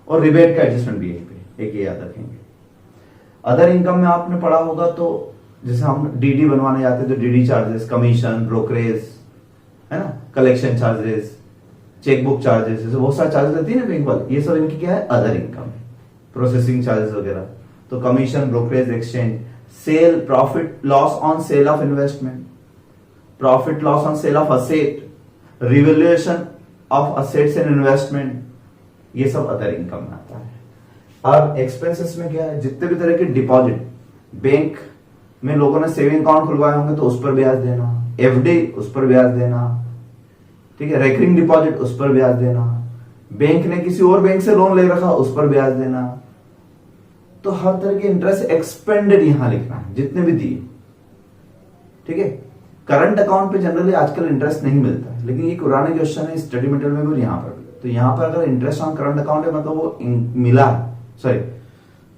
[SPEAKER 1] और रिबेट का एडजस्टमेंट भी यही पे, एक ये याद रखेंगे। अदर इनकम में आपने पढ़ा होगा, तो जैसे हम डीडी बनवाने जाते हैं तो डीडी चार्जेस, कमीशन, ब्रोकरेज, है ना, कलेक्शन चार्जेस, चेकबुक चार्जेस, जैसे बहुत सारे चार्जेस रहती है ना बैंक वाले, ये सब इनकी क्या है, अदर इनकम, प्रोसेसिंग चार्जेस वगैरह। तो commission, brokerage, exchange, sale, profit loss on sale of investment, profit loss on sale of asset, revaluation of assets and investment, ये सब अदर इनकम में आता है। और एक्सपेंसेस में क्या है, जितने भी तरह के डिपॉजिट, बैंक में लोगों ने सेविंग अकाउंट खुलवाए होंगे तो उस पर ब्याज देना, एफडी उस पर ब्याज देना, ठीक है, रेकरिंग डिपॉजिट उस पर ब्याज देना, बैंक ने किसी और बैंक से लोन ले रखा उस पर ब्याज देना। तो हर तरह के इंटरेस्ट एक्सपेंडेड यहां लिखना है, जितने भी दिए, ठीक है। करंट अकाउंट पे जनरली आजकल इंटरेस्ट नहीं मिलता है, लेकिन ये पुराने क्वेश्चन है स्टडी मटेरियल में भी, यहाँ पर भी। तो यहाँ पर अगर इंटरेस्ट ऑन करंट अकाउंट है मतलब वो मिला, सॉरी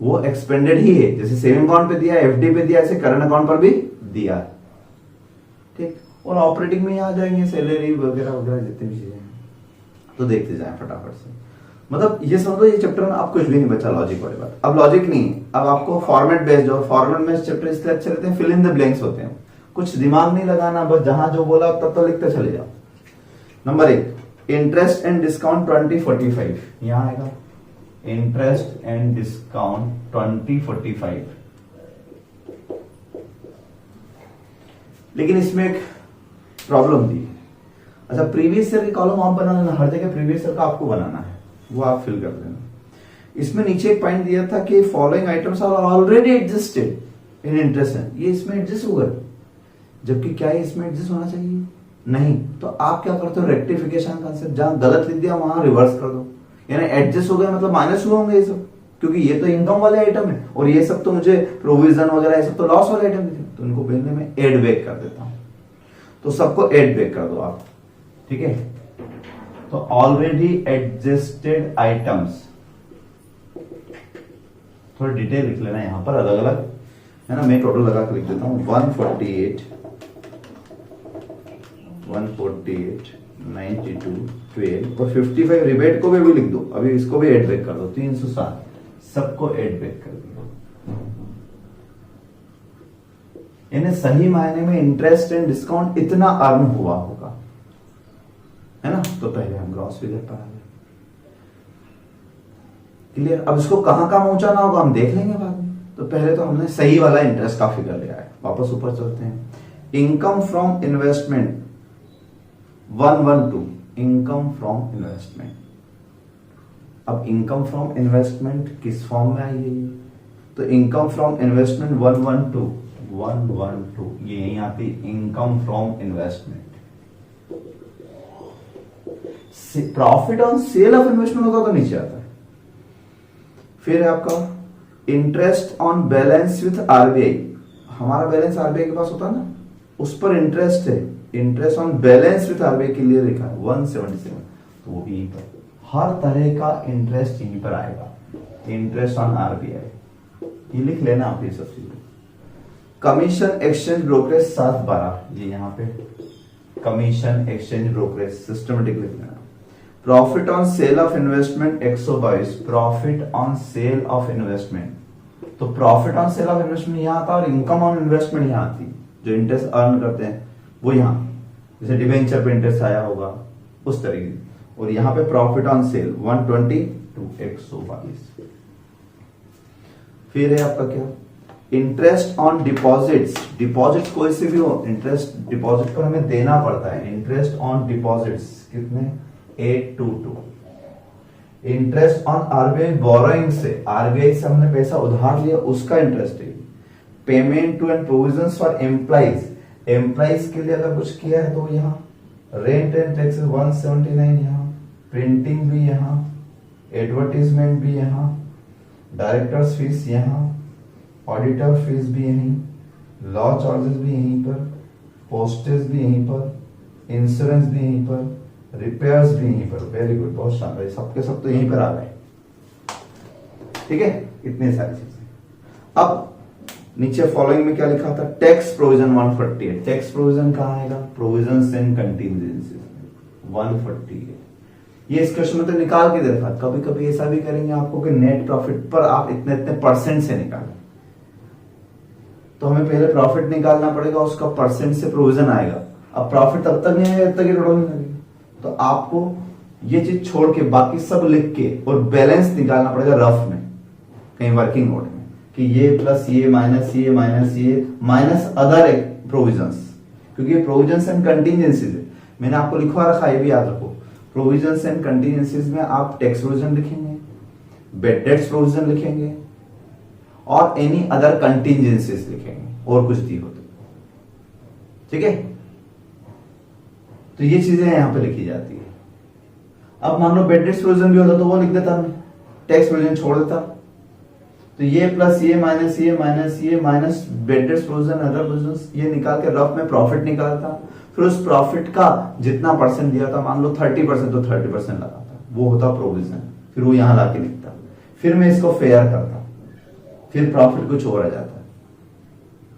[SPEAKER 1] वो एक्सपेंडेड ही है, जैसे सेविंग अकाउंट पे दिया, एफडी पे दिया, ऐसे करंट अकाउंट पर भी दिया, ठीक। और ऑपरेटिंग में आ जाएंगे सैलरी वगैरह वगैरह जितनी भी चीजें, तो देखते जाए फटाफट से। मतलब ये समझो ये चैप्टर में आपको कुछ भी नहीं बचा लॉजिक वाली बात। अब लॉजिक नहीं, अब आपको फॉर्मेट बेस्ड, और फॉर्मेट बेस्ड चैप्टर इसलिए अच्छे रहते हैं, फिल इन द ब्लैंक्स होते हैं, कुछ दिमाग नहीं लगाना, बस जहां जो बोला तब तो लिखते चले जाओ। नंबर 1, इंटरेस्ट एंड डिस्काउंट 2045, यहां आएगा इंटरेस्ट एंड डिस्काउंट 2045। लेकिन इसमें एक प्रॉब्लम थी। अच्छा, प्रीवियस ईयर के कॉलम आप बना लेना, हर जगह प्रीवियस ईयर का आपको बनाना है, वो आप फिल कर देना। इसमें नीचे एक पॉइंट दिया था कि following items are already adjusted in interest, ये इसमें एडजस्ट हो गए, जबकि क्या है इसमें एडजस्ट होना चाहिए नहीं। तो आप क्या करते हो, रेक्टिफिकेशन कंसेप्ट, जहां गलत लिख दिया वहां रिवर्स कर दो, यानी एडजस्ट हो गया मतलब माइनस हुए होंगे ये सब, क्योंकि ये तो इनकम वाले आइटम है और ये सब तो मुझे प्रोविजन वगैरह ये सब तो लॉस वाले आइटम थे, तो इनको पहले मैं एड बैक कर देता हूं। तो सबको एड बैक कर दो आप, ठीक है। तो ऑलरेडी एडजस्टेड आइटम्स, थोड़ा डिटेल लिख लेना यहां पर अलग अलग, है ना। मैं टोटल लगा के लिख देता हूं 148, 92, 12 और 55 रिबेट को भी लिख दो, अभी इसको भी एड बैक कर दो, 307 सबको एड बैक कर दिया। यानी सही मायने में इंटरेस्ट एंड डिस्काउंट इतना अर्न हुआ होगा, है ना। तो पहले हम ग्रॉस फिगर पर आ गए, क्लियर। अब इसको कहां कहां पहुंचाना होगा हम देख लेंगे बाद में। तो पहले तो हमने सही वाला इंटरेस्ट का फिगर लिया है, वापस ऊपर चलते हैं। Income from investment 112, income from investment. अब इनकम फ्रॉम इन्वेस्टमेंट किस फॉर्म में आई है, तो इनकम फ्रॉम इन्वेस्टमेंट 112 ये यही आती, income from investment. Profit on sale of investment होगा तो नीचे आता है। फिर है आपका interest on balance with RBI, हमारा बैलेंस आरबीआई के पास होता है ना, उस पर इंटरेस्ट है, interest on balance with RBI के लिए लिखा है 177, तो वो भी यहीं पर, हर तरह का इंटरेस्ट यहीं पर आएगा, इंटरेस्ट ऑन आरबीआई, ये लिख लेना आप ये सब चीजें। कमीशन एक्सचेंज ब्रोकरेज 712, ये यहां पे कमीशन एक्सचेंज ब्रोकरेज सिस्टमेटिक लिख लेना। Profit on sale of investment 122, profit on sale of investment, तो profit on sale of investment यहां आता और इनकम ऑन इन्वेस्टमेंट यहां आती, जो इंटरेस्ट अर्न करते हैं वो यहां, जैसे डिवेंचर पे इंटरेस्ट आया होगा उस तरीके। और यहां पे प्रॉफिट ऑन सेल 120 to 122। फिर है आपका क्या, इंटरेस्ट ऑन डिपॉजिट्स, डिपॉजिट्स कोई से भी हो, इंटरेस्ट डिपॉजिट पर हमें देना पड़ता है, इंटरेस्ट ऑन डिपॉजिट्स कितने 822। इंटरेस्ट ऑन आरबीआई बोरोइंग से, आरबीआई से हमने पैसा उधार लिया उसका इंटरेस्ट है। Payment to and provisions for employees, employees के लिए अगर कुछ किया है तो यहाँ रेंट एंड टैक्सेस 179 यहाँ, प्रिंटिंग भी यहाँ, एडवर्टीजमेंट भी यहाँ, डायरेक्टर्स फीस यहाँ, ऑडिटर फीस भी यहीं, लॉ चार्जेस भी यहीं पर, पोस्टेज भी यहीं पर, इंश्योरेंस भी यहीं पर, रिपेयर्स भी यहीं पर। वेरी गुड, बहुत शानदार, सबके सब तो यहीं पर आ गए। ठीक है, इतने सारी चीजें। अब नीचे फॉलोइंग में क्या लिखा था, टैक्स प्रोविजन 148। टैक्स प्रोविजन कहाँ आएगा, प्रोविजंस एंड कंटीजेंसीज 148। ये इस क्वेश्चन में तो निकाल के दे रखा। कभी कभी ऐसा भी करेंगे आपको कि नेट प्रॉफिट पर आप इतने इतने परसेंट से निकालें, तो हमें पहले प्रॉफिट निकालना पड़ेगा, उसका परसेंट से प्रोविजन आएगा। अब प्रॉफिट तब तक नहीं आएगा जब तक ये टोटल नहीं लगेगा। तो आपको ये चीज छोड़ के बाकी सब लिख के और बैलेंस निकालना पड़ेगा रफ में, कहीं वर्किंग नोट में, कि ये प्लस ये माइनस ये माइनस ये माइनस अदर प्रोविजंस, क्योंकि ये प्रोविजंस एंड कंटीजेंसीज है। मैंने आपको लिखवा रखा है, ये भी याद रखो। प्रोविजंस एंड कंटीजेंसीज में आप टैक्स प्रोविजन लिखेंगे, बेड डेट्स प्रोविजन लिखेंगे और एनी अदर कंटीजेंसीज लिखेंगे, और कुछ दी हो तो। ठीक है, तो ये चीजें यहां पे लिखी जाती है। अब मान लो बेड डेट्स प्रोविजन भी होता तो वो लिख देता मैं, टैक्स प्रोविजन छोड़ देता। तो ये प्लस ये माइनस ये माइनस ये minus bad debts provision other provisions, ये निकाल के रफ में प्रॉफिट निकालता। फिर उस प्रॉफिट का जितना परसेंट दिया था, मान लो 30%, तो 30% लगाता, वो होता प्रोविजन। फिर वो यहां लाके लिखता, फिर मैं इसको फेयर करता, फिर प्रॉफिट कुछ और आ जाता।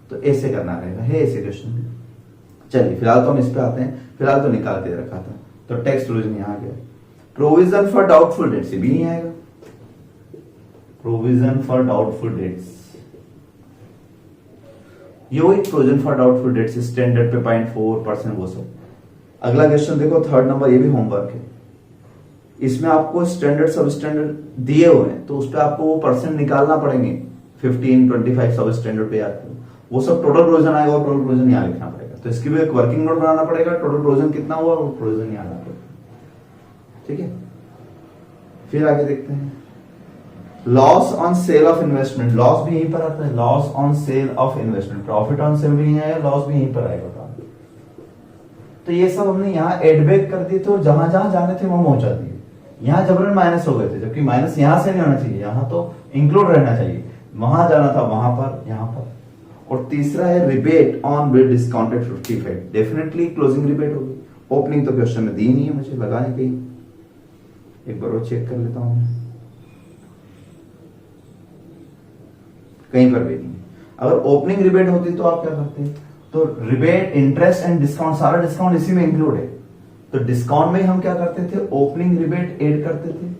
[SPEAKER 1] तो ऐसे करना रहेगा, है ऐसे क्वेश्चन। चलिए फिलहाल तो हम इस पे आते हैं। फिलहाल तो निकाल के रखा था, तो टैक्स प्रोविजन यहां गया। प्रोविजन फॉर डाउटफुल डेट्स भी नहीं आएगा, प्रोविजन फॉर डाउटफुल डेट्स, ये वही provision for doubtful debts standard पे 0.4% वो सब। अगला क्वेश्चन देखो, थर्ड नंबर, ये भी होमवर्क है। इसमें आपको स्टैंडर्ड सब स्टैंडर्ड दिए हुए हैं, तो उस पर आपको वो परसेंट निकालना पड़ेंगे। 15, 25 सब स्टैंडर्ड पे याद करो, वो सब टोटल प्रोविजन आएगा और टोटल प्रोविजन यहाँ लिखना पड़ेगा। तो इसकी भी एक वर्किंग नोट बनाना पड़ेगा, टोटल प्रोविजन कितना हुआ और प्रोविजन यहाँ आना पड़ेगा। ठीक है, फिर आगे देखते हैं। Loss on sale of investment, loss भी यहीं पर आता है, loss on sale of investment. Profit on cell भी यहीं आएगा, लॉस भी यहीं पर आएगा। तो ये सब हमने यहाँ एड बैक कर दिए थे और जहां जहां जाने थे वहां पहुंचा दिए। यहाँ जबरन माइनस हो गए थे, जबकि माइनस यहां से नहीं होना चाहिए, यहाँ तो इंक्लूड रहना चाहिए। वहां जाना था वहां पर, यहाँ पर। और तीसरा है rebate on bill discounted 55। Definitely closing rebate होगी। ओपनिंग तो क्वेश्चन में दी नहीं है मुझे, लगाने कहीं, एक बार और चेक कर लेता हूं, कहीं पर भी नहीं। अगर ओपनिंग रिबेट होती तो आप क्या करते हैं, तो रिबेट, इंटरेस्ट एंड डिस्काउंट, सारा डिस्काउंट इसी में इंक्लूड है। तो डिस्काउंट में हम क्या करते थे, ओपनिंग रिबेट ऐड करते थे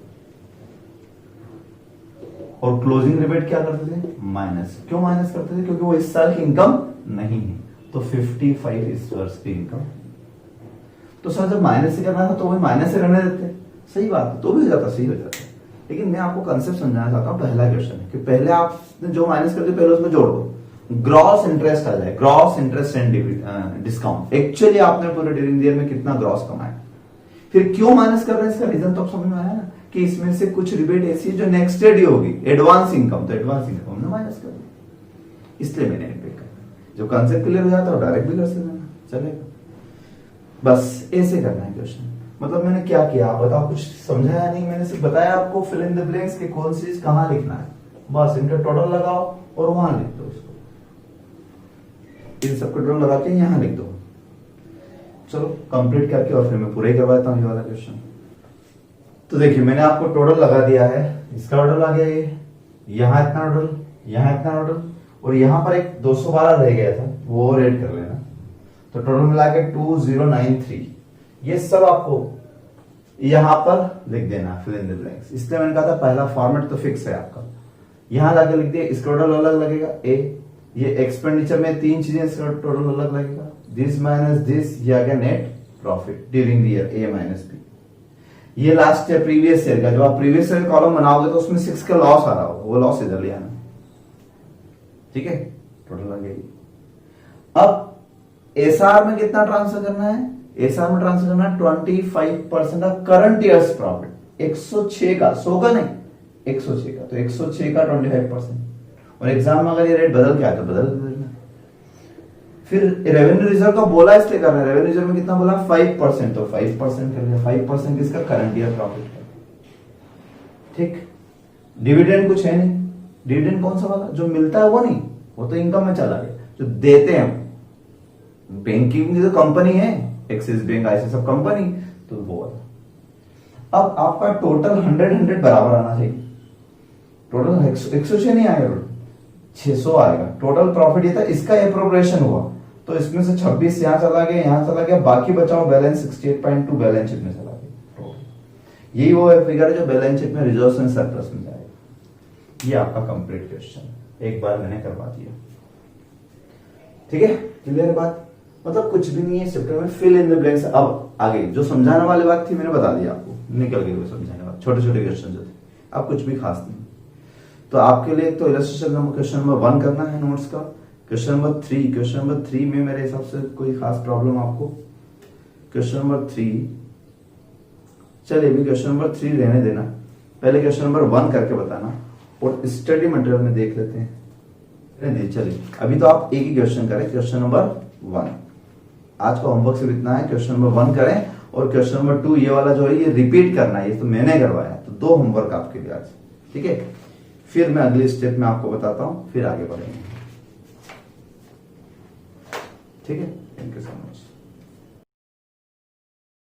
[SPEAKER 1] और क्लोजिंग रिबेट क्या करते थे, माइनस। क्यों माइनस करते थे, क्योंकि वो इस साल की इनकम नहीं है। तो 55 इस वर्ष की इनकम। तो सर जब माइनस से करना था तो वही माइनस से करने देते, सही बात है, तो भी हो जाता, सही हो जाता। लेकिन मैं आपको कंसेप्ट समझाना चाहता हूं। पहला क्वेश्चन है कि पहले आपने जो माइनस करते पहले उसमें जोड़ दो, ग्रॉस इंटरेस्ट आ जाए, gross interest and discount. Actually आपने पूरे ड्यूरिंग ईयर में कितना ग्रॉस कमाया। फिर क्यों माइनस कर रहे हैं, इसका रीजन तो आप समझ में आया ना, कि इसमें से कुछ रिबेट ऐसी है जो नेक्स्ट ईयर होगी, एडवांस इनकम। तो एडवांस इनकम हमने माइनस कर दी, इसलिए मैंने एड बैक कर। जो कंसेप्ट क्लियर हो जाता है डायरेक्ट भी कर सकते, चलेगा। बस ऐसे करना है क्वेश्चन। मतलब मैंने क्या किया, आप बताओ, कुछ समझाया नहीं, मैंने सिर्फ बताया आपको फिल इन द ब्लैंक्स कि कौन सी चीज कहां लिखना है। बस इनका टोटल लगाओ और वहां लिख दो इसको, इन सबको टोटल लगा के यहां लिख दो। चलो कंप्लीट करके और फिर मैं पूरा ही करवाता हूं ये वाला क्वेश्चन। तो देखिए मैंने आपको टोटल लगा दिया है, इसका टोटल आ गया, ये यहां इतना टोटल, यहां इतना टोटल, और यहां पर एक 212 रह गया था, वो और ऐड कर लेना। तो टोटल मिला के 2093। ये सब आपको यहां पर लिख देना, फिल इन द ब्लैंक्स। इसलिए मैंने कहा था पहला फॉर्मेट तो फिक्स है आपका, यहां लाके लिख दिया। इसका टोटल अलग लगेगा ए, ये एक्सपेंडिचर में तीन चीजें, इसका टोटल अलग लगेगा, दिस माइनस दिस, ये आ गया net profit during the year, A minus B. ये लास्ट ईयर प्रीवियस ईयर का, जो आप प्रीवियस ईयर कॉलम बनाओगे तो उसमें 6 का लॉस आ रहा होगा, वो लॉस इधर ले आना। ठीक है, टोटल आ गया। अब एसआर में कितना ट्रांसफर करना है, एसआर में ट्रांसफर करना है 25% ऑफ करंट ईयर्स प्रॉफिट। 106 का, 100 का नहीं, 106 का। तो 106 का 25%। और एग्जाम में अगर ये रेट बदल के आए तो बदल देना। फिर रेवेन्यू रिजर्व का बोला इसलिए कर रहे हैं, रेवेन्यू रिजर्व में कितना बोला 5%, तो 5% कर लिया, 5% किसका करंट ईयर प्रॉफिट है। ठीक, डिविडेंड कुछ है नहीं, डिविडेंड कौन सा वाला जो मिलता है वो नहीं, वो तो इनकम में चला गया, जो देते हैं बैंकिंग जो कंपनी है, एक्सिस बैंक ऐसे सब कंपनी, तो वो वाला। अब आपका टोटल 100 बराबर आना चाहिए, टोटल 100 से नहीं आएगा, 600 आएगा। टोटल प्रॉफिट ये था, इसका एप्रोप्रिएशन हुआ तो इसमें से 26 यहां चला गया, यहां चला गया, बाकी बचाओ बैलेंस 68.2 बैलेंस शीट में चला गया। यही वो फिगर है जो बैलेंस शीट में रिजर्व्स एंड सरप्लस में जाएगा। ये आपका कंप्लीट क्वेश्चन एक बार मैंने करवा दिया। ठीक है, क्लियर बात, मतलब कुछ भी नहीं है चैप्टर में, फिल इन द ब्लैंक्स। अब आगे जो समझाने वाली बात थी मैंने बता दिया आपको, निकल गई वो समझाने वाली, छोटे छोटे क्वेश्चन जो थे, अब कुछ भी खास नहीं। तो आपके लिए तो इलस्ट्रेशन नंबर क्वेश्चन नंबर 1 करना है नोट्स का। क्वेश्चन नंबर 3 में मेरे हिसाब से कोई खास प्रॉब्लम आपको, क्वेश्चन नंबर 3, चलिए अभी क्वेश्चन नंबर 3 रहने देना, पहले क्वेश्चन नंबर 1 करके बताना और स्टडी मटेरियल में देख लेते हैं। नहीं चलिए अभी तो आप एक ही क्वेश्चन करें, क्वेश्चन नंबर 1। आज का होमवर्क सिर्फ इतना है, क्वेश्चन नंबर 1 करें और क्वेश्चन नंबर 2 ये वाला जो है ये रिपीट करना है, ये तो मैंने करवाया, तो 2 होमवर्क आपके लिए आज। ठीक है, फिर मैं अगले स्टेप में आपको बताता हूं, फिर आगे बढ़ेंगे। ठीक है, थैंक यू सो मच।